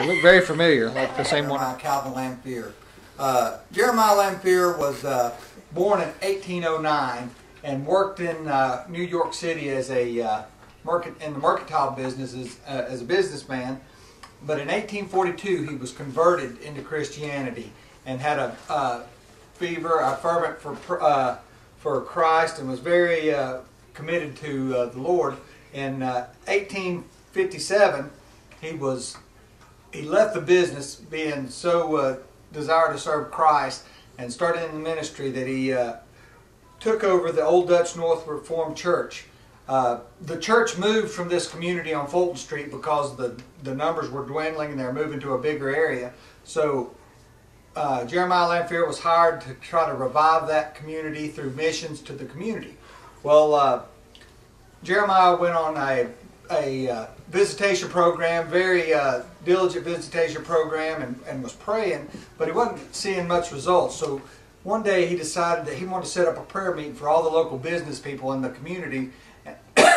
They look very familiar, like the same one. Calvin Lanphier. Jeremiah Lanphier was born in 1809 and worked in New York City as a in the mercantile business as a businessman. But in 1842 he was converted into Christianity and had a fervent for Christ, and was very committed to the Lord. In 1857 he left the business, being so desired to serve Christ, and started in the ministry that he took over the Old Dutch North Reformed Church. The church moved from this community on Fulton Street because the numbers were dwindling and they were moving to a bigger area. So Jeremiah Lanphier was hired to try to revive that community through missions to the community. Well, Jeremiah went on a visitation program, very diligent visitation program, and was praying, but he wasn't seeing much results. So one day he decided that he wanted to set up a prayer meeting for all the local business people in the community.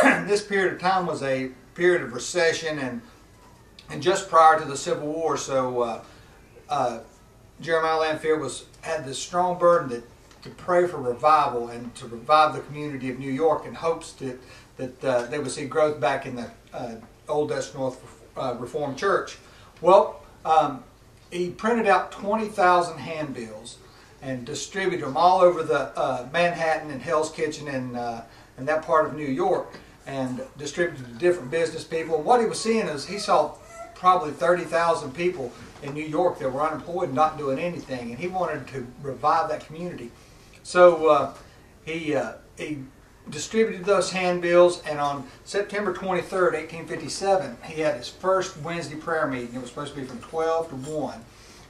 And this period of time was a period of recession and just prior to the Civil War. So Jeremiah Lanphier had this strong burden to pray for revival and to revive the community of New York, in hopes that they would see growth back in the Old Dutch North Reformed Church. Well, he printed out 20,000 handbills and distributed them all over the Manhattan and Hell's Kitchen and that part of New York, and distributed to different business people. And what he was seeing is he saw probably 30,000 people in New York that were unemployed and not doing anything, and he wanted to revive that community. So he distributed those handbills, and on September 23rd, 1857, he had his first Wednesday prayer meeting. It was supposed to be from 12 to 1.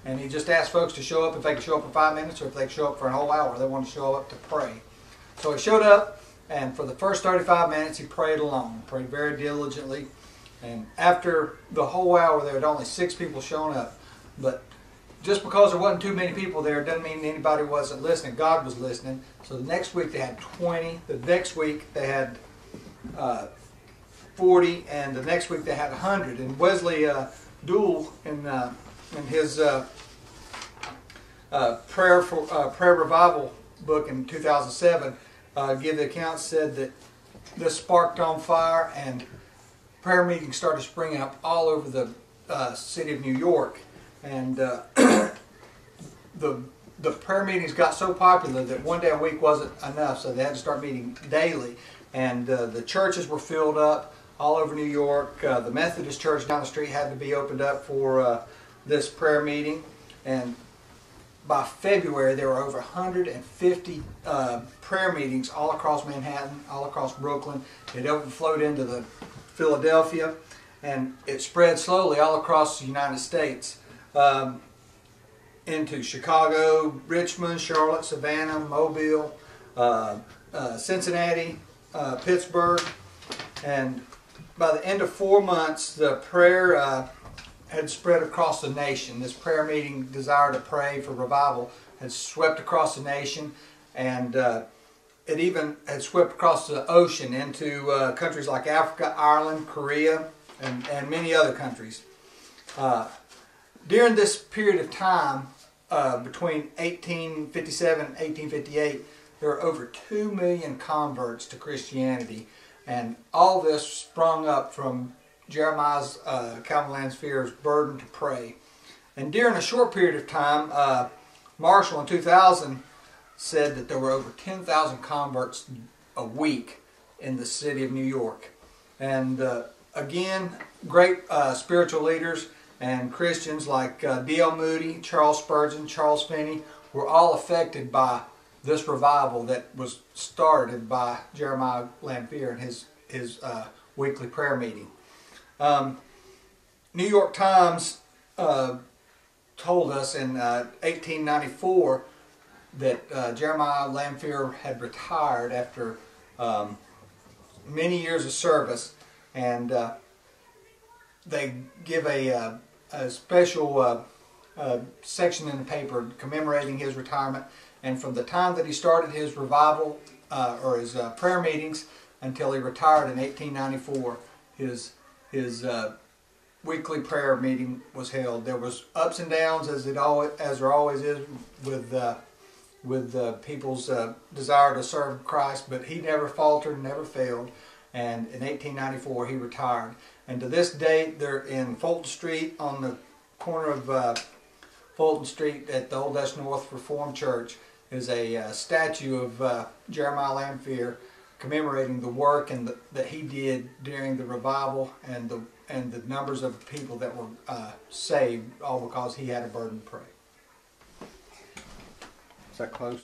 And he just asked folks to show up if they could show up for 5 minutes, or if they could show up for a whole hour. They wanted to show up to pray. So he showed up, and for the first 35 minutes he prayed alone, prayed very diligently. And after the whole hour there had only 6 people shown up. But just because there wasn't too many people there doesn't mean anybody wasn't listening. God was listening. So the next week they had 20. The next week they had 40. And the next week they had 100. And Wesley Duell, in his prayer revival book in 2007, give the account, said that this sparked on fire and prayer meetings started springing up all over the city of New York. And the prayer meetings got so popular that one day a week wasn't enough, so they had to start meeting daily. And the churches were filled up all over New York. The Methodist church down the street had to be opened up for this prayer meeting. And by February there were over 150 prayer meetings all across Manhattan, all across Brooklyn. It overflowed into the Philadelphia, and it spread slowly all across the United States. Into Chicago, Richmond, Charlotte, Savannah, Mobile, Cincinnati, Pittsburgh. And by the end of 4 months, the prayer had spread across the nation. This prayer meeting, desire to pray for revival, had swept across the nation, and it even had swept across the ocean into countries like Africa, Ireland, Korea, and many other countries. During this period of time, between 1857 and 1858, there were over 2 million converts to Christianity, and all this sprung up from Jeremiah's Calvin Lanphier's burden to pray. And during a short period of time, Marshall in 2000 said that there were over 10,000 converts a week in the city of New York. And again, great spiritual leaders and Christians like D.L. Moody, Charles Spurgeon, Charles Finney were all affected by this revival that was started by Jeremiah Lanphier and his weekly prayer meeting. New York Times told us in 1894 that Jeremiah Lanphier had retired after many years of service, and they give a special section in the paper commemorating his retirement. And from the time that he started his revival or his prayer meetings until he retired in 1894, his weekly prayer meeting was held. There was ups and downs, as there always is with people's desire to serve Christ, but he never faltered, never failed. And in 1894 he retired. And to this date, they're in Fulton Street, on the corner of Fulton Street at the Old Dutch North Reformed Church, is a statue of Jeremiah Lanphier, commemorating the work that he did during the revival, and the numbers of people that were saved, all because he had a burden to pray. Is that close?